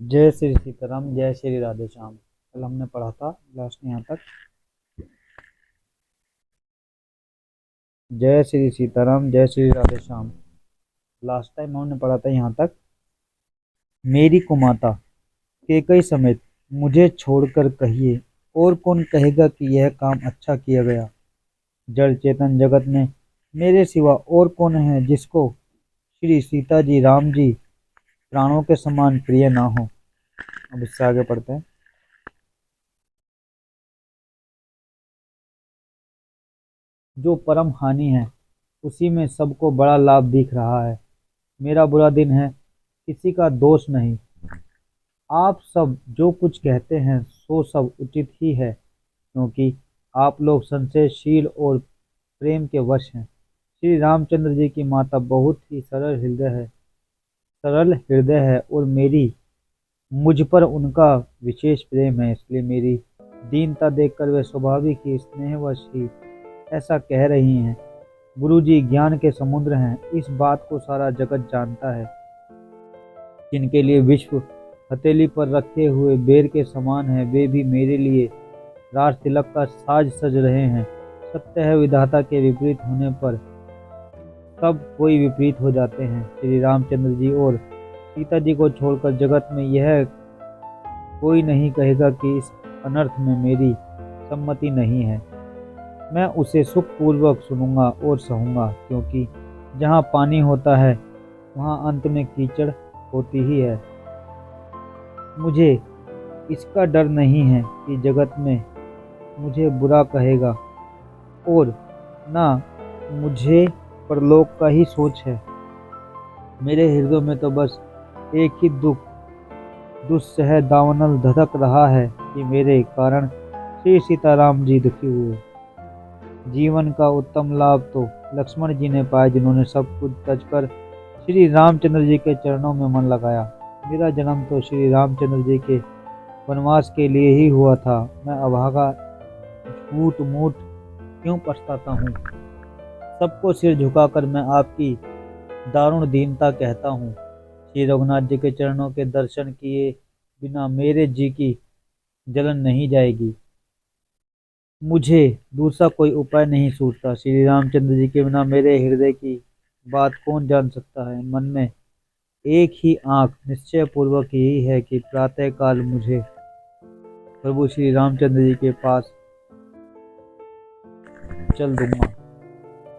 जय श्री सीताराम, जय श्री राधे श्याम। कल हमने पढ़ा था लास्ट यहाँ तक। जय श्री सीताराम, जय श्री राधे श्याम। लास्ट टाइम हमने पढ़ा था यहाँ तक। मेरी कुमाता केकई समेत मुझे छोड़कर कहिए, और कौन कहेगा कि यह काम अच्छा किया गया। जड़ चेतन जगत में मेरे सिवा और कौन है जिसको श्री सीता जी राम जी प्राणों के समान प्रिय ना हो। अब इससे आगे पढ़ते हैं। जो परम हानि है उसी में सबको बड़ा लाभ दिख रहा है। मेरा बुरा दिन है, किसी का दोष नहीं। आप सब जो कुछ कहते हैं सो सब उचित ही है, क्योंकि आप लोग संशयशील और प्रेम के वश हैं। श्री रामचंद्र जी की माता बहुत ही सरल हृदय है और मेरी मुझ पर उनका विशेष प्रेम है, इसलिए मेरी दीनता देखकर वे स्वाभाविक ही स्नेहवश ही ऐसा कह रही हैं। गुरुजी ज्ञान के समुद्र हैं, इस बात को सारा जगत जानता है। जिनके लिए विश्व हथेली पर रखे हुए बेर के समान है, वे भी मेरे लिए राज तिलक का साज सज रहे हैं। सत्य है, विधाता के विपरीत होने पर सब कोई विपरीत हो जाते हैं। श्री रामचंद्र जी और सीता जी को छोड़कर जगत में यह कोई नहीं कहेगा कि इस अनर्थ में मेरी सम्मति नहीं है। मैं उसे सुखपूर्वक सुनूंगा और सहूंगा, क्योंकि जहाँ पानी होता है वहाँ अंत में कीचड़ होती ही है। मुझे इसका डर नहीं है कि जगत में मुझे बुरा कहेगा, और ना मुझे परलोक का ही सोच है। मेरे हृदय में तो बस एक ही दुस्सह दावानल धधक रहा है कि मेरे कारण श्री सीताराम जी दुखी हुए। जीवन का उत्तम लाभ तो लक्ष्मण जी ने पाया, जिन्होंने सब कुछ तज कर श्री रामचंद्र जी के चरणों में मन लगाया। मेरा जन्म तो श्री रामचंद्र जी के वनवास के लिए ही हुआ था। मैं अभागा झूठ मूठ क्यों पछताता हूँ। सबको सिर झुकाकर मैं आपकी दारुण दीनता कहता हूँ। श्री रघुनाथ जी के चरणों के दर्शन किए बिना मेरे जी की जलन नहीं जाएगी। मुझे दूसरा कोई उपाय नहीं सूझता। श्री रामचंद्र जी के बिना मेरे हृदय की बात कौन जान सकता है। मन में एक ही आंख निश्चय पूर्वक यही है कि प्रातः काल मुझे प्रभु श्री रामचंद्र जी के पास चल दूंगा।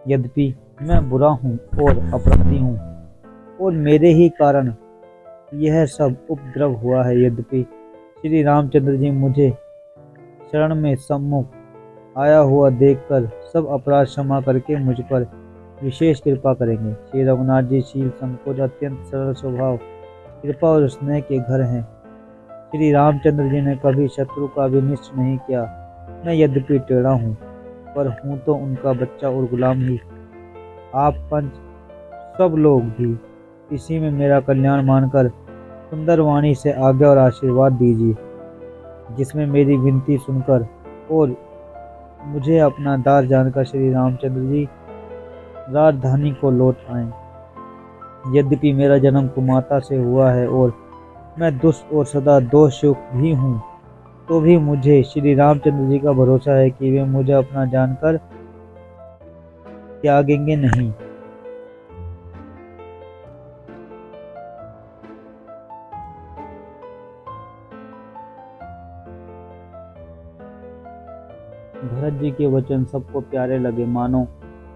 यद्यपि मैं बुरा हूँ और अपराधी हूँ, और मेरे ही कारण यह सब उपद्रव हुआ है। यद्यपि श्री रामचंद्र जी मुझे शरण में सम्मुख आया हुआ देखकर सब अपराध क्षमा करके मुझ पर विशेष कृपा करेंगे। श्री रघुनाथ जी शील संकोच अत्यंत सरल स्वभाव कृपा और स्नेह के घर हैं। श्री रामचंद्र जी ने कभी शत्रु का भी निश्चय नहीं किया। मैं यद्यपि टेढ़ा हूँ, पर हूँ तो उनका बच्चा और गुलाम ही। आप पंच सब लोग भी इसी में मेरा कल्याण मानकर सुंदर वाणी से आज्ञा और आशीर्वाद दीजिए, जिसमें मेरी विनती सुनकर और मुझे अपना दास जानकर श्री रामचंद्र जी राजधानी को लौट आए। यद्यपि मेरा जन्म कुमाता से हुआ है और मैं दुष्ट और सदा दोषयुक्त भी हूँ, तो भी मुझे श्री रामचंद्र जी का भरोसा है कि वे मुझे अपना जानकर त्यागेंगे नहीं। भरत जी के वचन सबको प्यारे लगे, मानो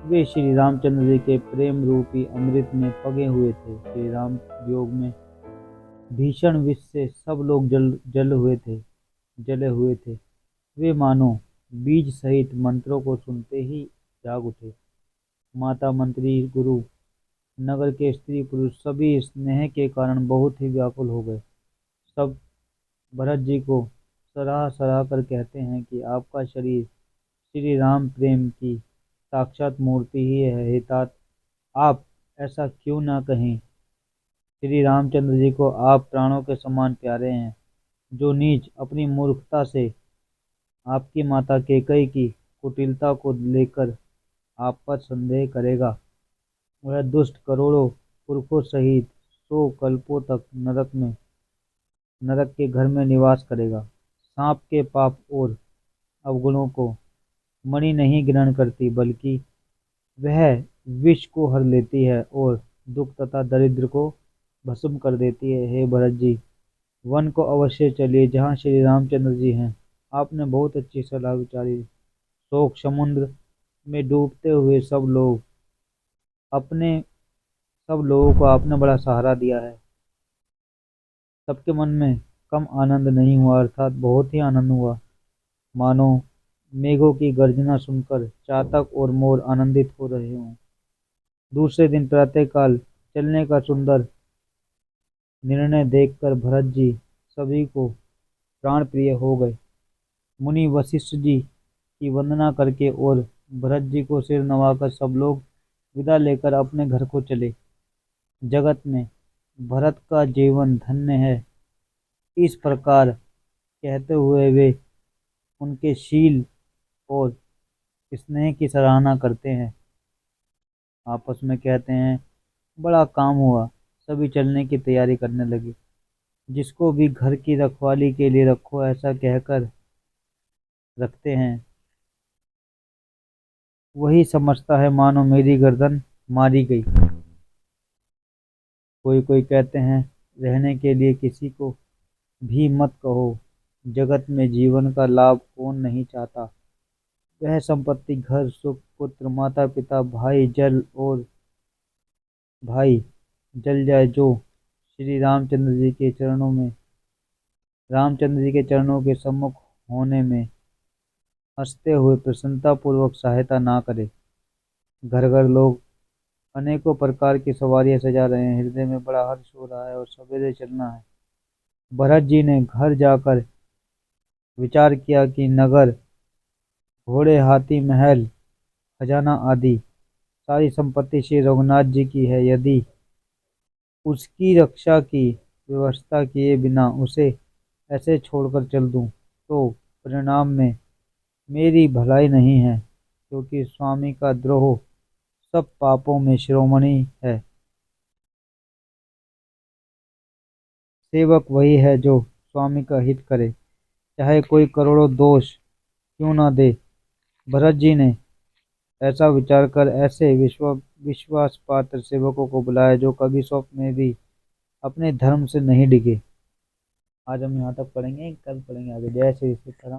वे श्री रामचंद्र जी के प्रेम रूपी अमृत में पगे हुए थे। श्री राम योग में भीषण विष से सब लोग जले हुए थे। वे मानो बीज सहित मंत्रों को सुनते ही जाग उठे। माता, मंत्री, गुरु, नगर के स्त्री पुरुष सभी स्नेह के कारण बहुत ही व्याकुल हो गए। सब भरत जी को सराह सराह कर कहते हैं कि आपका शरीर श्री राम प्रेम की साक्षात मूर्ति ही है। हे तात, आप ऐसा क्यों ना कहें। श्री रामचंद्र जी को आप प्राणों के समान प्यारे हैं। जो नीच अपनी मूर्खता से आपकी माता कैकेयी की कुटिलता को लेकर आप पर संदेह करेगा, वह दुष्ट करोड़ों पुरखों सहित 100 कल्पों तक नरक में नरक के घर में निवास करेगा। सांप के पाप और अवगुणों को मणि नहीं ग्रहण करती, बल्कि वह विष को हर लेती है और दुख तथा दरिद्र को भस्म कर देती है। हे भरत जी, वन को अवश्य चलिए जहाँ श्री रामचंद्र जी हैं। आपने बहुत अच्छी सलाह विचारी। शोक समुद्र में डूबते हुए अपने सब लोगों को आपने बड़ा सहारा दिया है। सबके मन में कम आनंद नहीं हुआ, अर्थात बहुत ही आनंद हुआ। मानो मेघों की गर्जना सुनकर चातक और मोर आनंदित हो रहे हों। दूसरे दिन प्रातःकाल चलने का सुंदर निर्णय देखकर भरत जी सभी को प्राण प्रिय हो गए। मुनि वशिष्ठ जी की वंदना करके और भरत जी को सिर नवाकर सब लोग विदा लेकर अपने घर को चले। जगत में भरत का जीवन धन्य है, इस प्रकार कहते हुए वे उनके शील और स्नेह की सराहना करते हैं। आपस में कहते हैं, बड़ा काम हुआ। सभी चलने की तैयारी करने लगे। जिसको भी घर की रखवाली के लिए रखो, ऐसा कहकर रखते हैं, वही समझता है मानो मेरी गर्दन मारी गई। कोई कोई कहते हैं, रहने के लिए किसी को भी मत कहो। जगत में जीवन का लाभ कौन नहीं चाहता। वह संपत्ति, घर, सुख, पुत्र, माता पिता, भाई जल जाए जो श्री रामचंद्र जी के चरणों के सम्मुख होने में हंसते हुए प्रसन्नता पूर्वक सहायता ना करे। घर घर लोग अनेकों प्रकार की सवारियां सजा रहे हैं। हृदय में बड़ा हर्ष हो रहा है और सवेरे चलना है। भरत जी ने घर जाकर विचार किया कि नगर, घोड़े, हाथी, महल, खजाना आदि सारी संपत्ति श्री रघुनाथ जी की है। यदि उसकी रक्षा की व्यवस्था किए बिना उसे ऐसे छोड़कर चल दूं, तो परिणाम में मेरी भलाई नहीं है, क्योंकि स्वामी का द्रोह सब पापों में शिरोमणि है। सेवक वही है जो स्वामी का हित करे, चाहे कोई करोड़ों दोष क्यों न दे। भरत जी ने ऐसा विचार कर ऐसे विश्वास पात्र सेवकों को बुलाया जो कभी स्वप्न में भी अपने धर्म से नहीं डिगे। आज हम यहाँ तक पढ़ेंगे, कल पढ़ेंगे आगे। जय श्री सीताराम।